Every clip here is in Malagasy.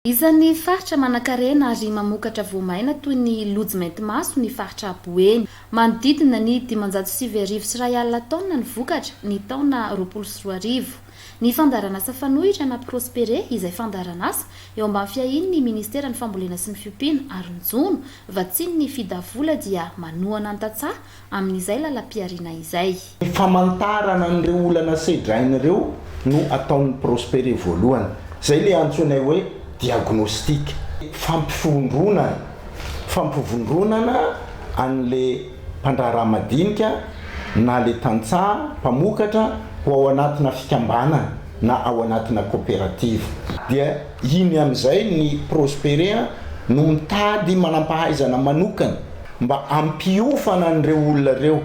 Isan'ny faritra manan-karena ary mamokatra voamaina toy ny lojy mainty maso ny faritra Boeny. Manodidina ny 580,000 taona ny vokatra ny taona 2024. Ny fandaran'asa fanohitra na Prospere izay fandaran'asa eo ambany fiahiny ny Ministera ny Fambolena sy ny Fiompiana ary ny Jono vatsiny ny fidavola dia manohana an-tantsaha amin'izay lalam-piariana izay. Ny famantarana an'ireo olana sedrain'ireo no ataon'ny Prospere voalohany. Zay le antsoina hoe diagnostic, fampivondronana an'le mpandraraha madinika na le tantsaha mpamokatra ho ao anatina fikambanana na ao anatina coopérative. Dia iny amin'izay ny Prospere no mitady manampahaizana manokana mba ampiofana an'ireo olona reo.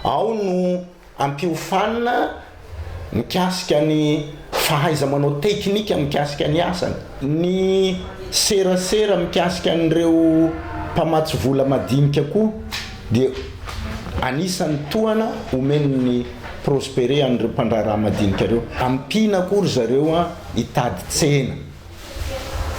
Ao no ampiofanana mikasika ny fahaiza-manao teknika mikasika ny asany, ny serasera mikasika an'ireo mpamatsy vola madinika koa dia anisan'ny tohana omen'ny Prospere an'ireo mpandraraha madinika reo. Ampina kory zareo hitady tsena.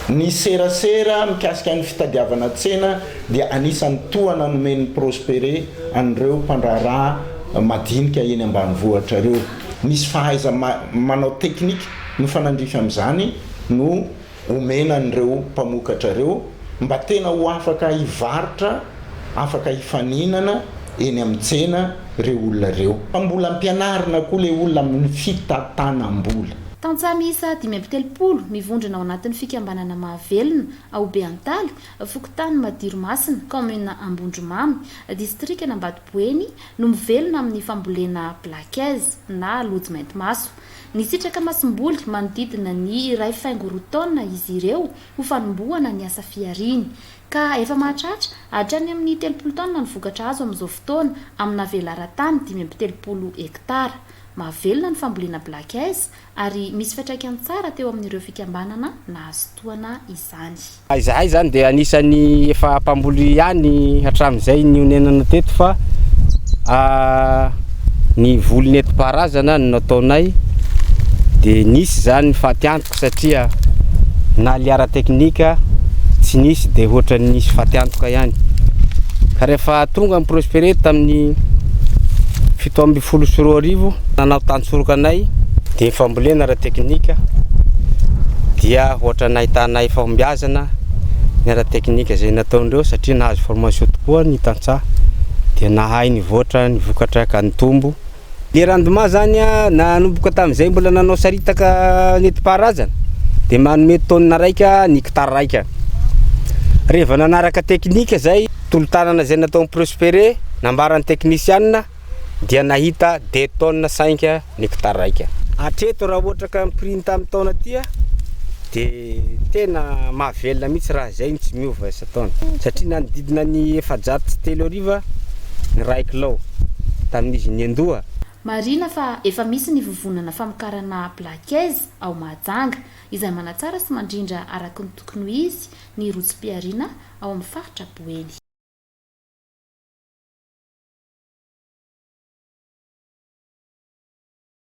Ny serasera mikasika ny fitadiavana tsena dia anisan'ny tohana omen'ny Prospere an'ireo mpandraraha madinika eny ambanivohitra reo. Misy fahaiza manao teknika no fanandrify amin'izany no omena an'ireo mpamokatra reo mba tena ho afaka hivarotra, afaka hifaninana eny amin'ny tsena reo olona reo. Mbola ampianarina koa le olona amin'ny fitantanam-bola. Tantsaha miisa 570 mivondrona ao anatin'ny fikambanana Mahavelona ao Beantaly, Fokotany Madiromasina, commune Ambondromamy, district Ambatoboeny no mivelona amin'ny fambolena Blankaizy na lojy mainty maso. Ny sitraka masimboly manodidina ny 2,5 taona izy ireo ho fanombohana ny asa fiariny ka efa mahatratra hatrany amin'ny 30 taona ny vokatra azo amin'izao fotoana amina velaran-tany 570 hektara. Mahavelona ny fambolena Blankaizy ary misy fiantraikany tsara teo amin'ireo fikambanana nahazo toana izany. Izahay zany dia anisan'ny efa mpamboly ihany hatramin'izay ny onenana teto fa ny voly nentim-paharazana no nataonay dia nisy zany fatiantoko satria na liara teknika tsy nisy dia ohatran'ny nisy fatiantoka ihany. Ka rehefa tonga amin'ny Prospere tamin'ny 7 nanao tantsorokanaay dia fambolena ara teknika dia ohatra nahitanay fahombiazana ny ara teknika zay nataondreo satria nahazo formation tokoa ny tantsaha dia nahay ny voatra ny vokatra ka nitombo. Le rendement zany nanomboka tamin'izay mbola nanao saritaka nentim-paharazana dia manome taonina raika ny hectare raika. Rehefa nanaraka teknika zay tolotanana zay nataon'ny Prospere nambaran'ny teknisianina dia nahita 2 tonnes 5 ny hectare raika. Hatreto raha ohatra ka prix tamin'ny taona tia dia tena mahavelona mihitsy raha zay tsy miova isa-taona satria nanodidina ny 730 ny 1 kilao tamin'izy ny andoha. Marina fa efa misy ny vovonana famokarana Blankaizy ao Mahajanga izay manatsara sy mandrindra araka ny tokony ho izy ny rotsim-piarina ao amin'ny faritra Boeny.